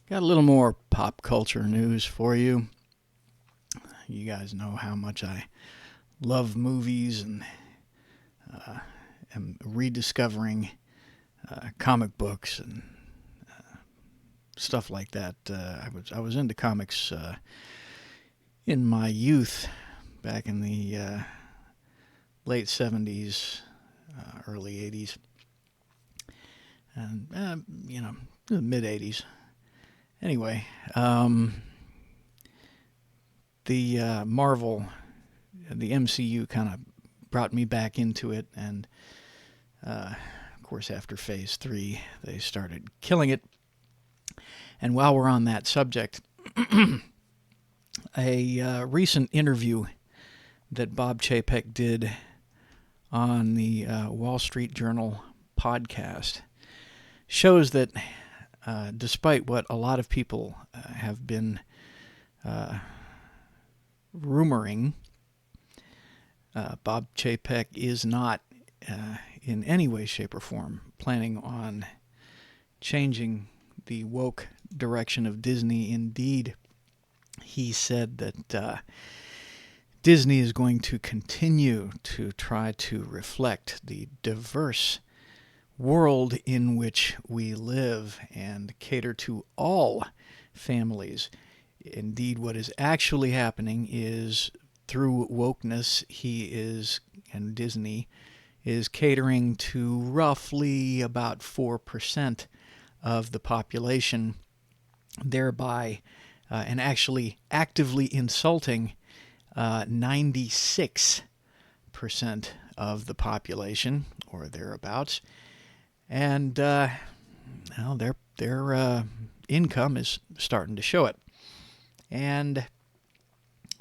Got a little more pop culture news for you. You guys know how much I love movies and am rediscovering comic books and stuff like that. I was into comics in my youth, back in the late '70s, early '80s, and the mid '80s. Anyway, the Marvel, the MCU kind of brought me back into it, and of course, after Phase 3, they started killing it. And while we're on that subject, a recent interview that Bob Chapek did on the Wall Street Journal podcast shows that despite what a lot of people have been rumoring, Bob Chapek is not in any way, shape, or form planning on changing the woke direction of Disney. Indeed, he said that Disney is going to continue to try to reflect the diverse world in which we live and cater to all families. Indeed, what is actually happening is, through wokeness, and Disney is catering to roughly about 4% of the population, thereby and actually actively insulting 96% of the population, or thereabouts. And their income is starting to show it. And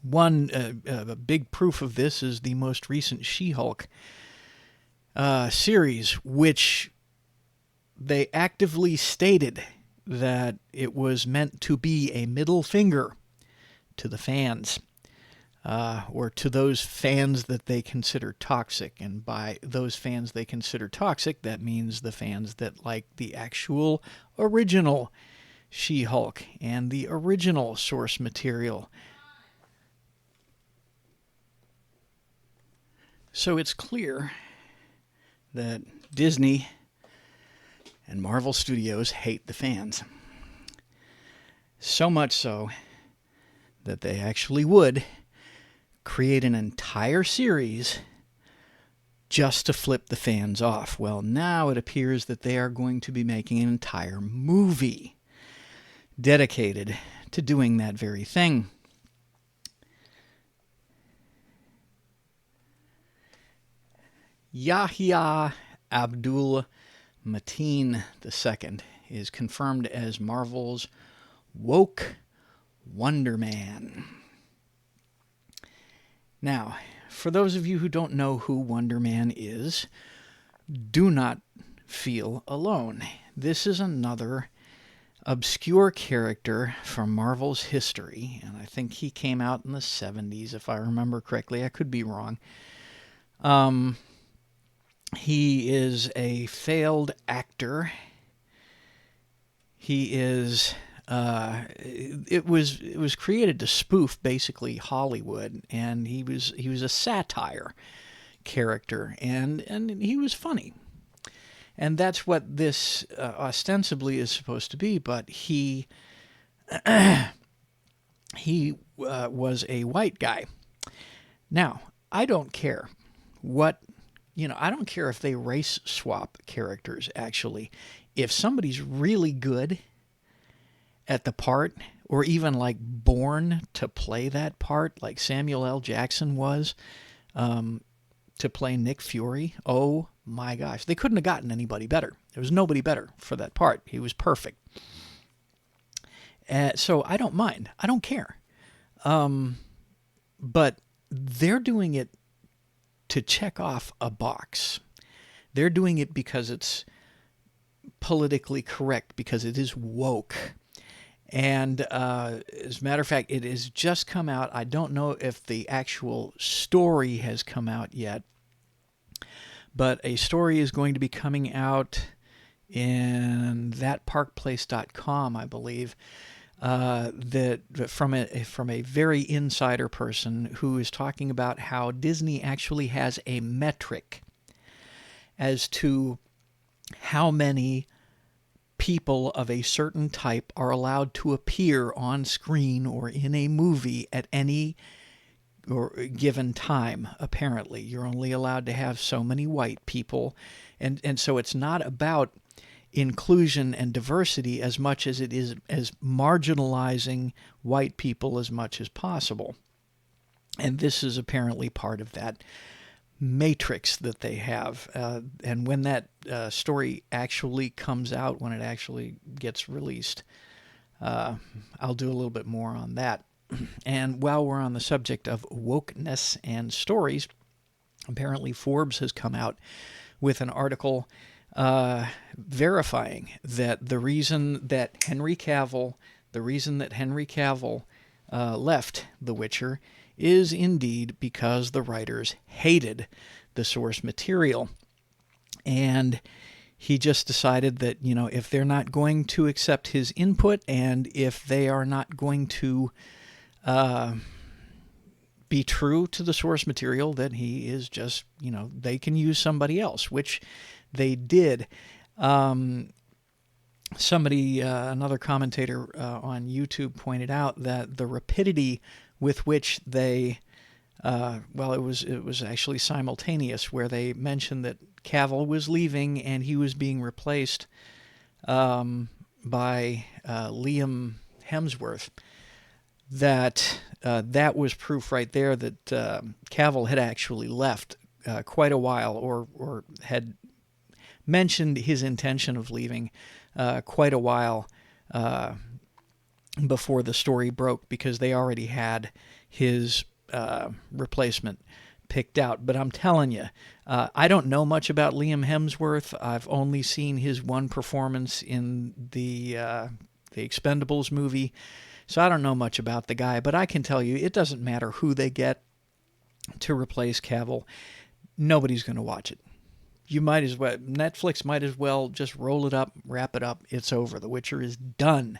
one big proof of this is the most recent She-Hulk series, which they actively stated that it was meant to be a middle finger to the fans, or to those fans that they consider toxic. And by those fans they consider toxic, that means the fans that like the actual original She-Hulk and the original source material. So it's clear that Disney and Marvel Studios hate the fans. So much so that they actually would create an entire series just to flip the fans off. Well, now it appears that they are going to be making an entire movie dedicated to doing that very thing. Yahya Abdul-Mateen II is confirmed as Marvel's woke Wonderman. Now, for those of you who don't know who Wonderman is, do not feel alone. This is another obscure character from Marvel's history, and I think he came out in the 70s, if I remember correctly. I could be wrong. He is a failed actor. He is it was created to spoof basically Hollywood, and he was a satire character, and he was funny. And that's what this ostensibly is supposed to be, but he was a white guy. Now, I don't care what, I don't care if they race swap characters, actually. If somebody's really good at the part, or even like born to play that part, like Samuel L. Jackson was, to play Nick Fury, oh my gosh, they couldn't have gotten anybody better. There was nobody better for that part. He was perfect. So I don't mind. I don't care. But they're doing it to check off a box. They're doing it because it's politically correct, because it is woke. And as a matter of fact, it has just come out. I don't know if the actual story has come out yet, but a story is going to be coming out in thatparkplace.com, I believe, that from a very insider person who is talking about how Disney actually has a metric as to how many people of a certain type are allowed to appear on screen or in a movie at any or given time. Apparently, you're only allowed to have so many white people, and so it's not about inclusion and diversity as much as it is as marginalizing white people as much as possible. And this is apparently part of that matrix that they have. And when that story actually comes out, when it actually gets released, I'll do a little bit more on that. And while we're on the subject of wokeness and stories, apparently Forbes has come out with an article verifying that the reason that Henry Cavill left The Witcher is indeed because the writers hated the source material. And he just decided that, if they're not going to accept his input, and if they are not going to be true to the source material, that he is just, they can use somebody else, which they did. Another commentator on YouTube pointed out that the rapidity with which they, it was actually simultaneous, where they mentioned that Cavill was leaving and he was being replaced by Liam Hemsworth. That was proof right there that Cavill had actually left quite a while, or had mentioned his intention of leaving quite a while before the story broke, because they already had his replacement picked out. But I'm telling you, I don't know much about Liam Hemsworth. I've only seen his one performance in the Expendables movie, so I don't know much about the guy. But I can tell you, it doesn't matter who they get to replace Cavill. Nobody's going to watch it. Netflix might as well just roll it up, wrap it up. It's over. The Witcher is done.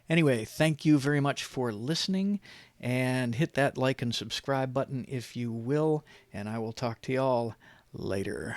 Anyway, thank you very much for listening, and hit that like and subscribe button if you will, and I will talk to y'all later.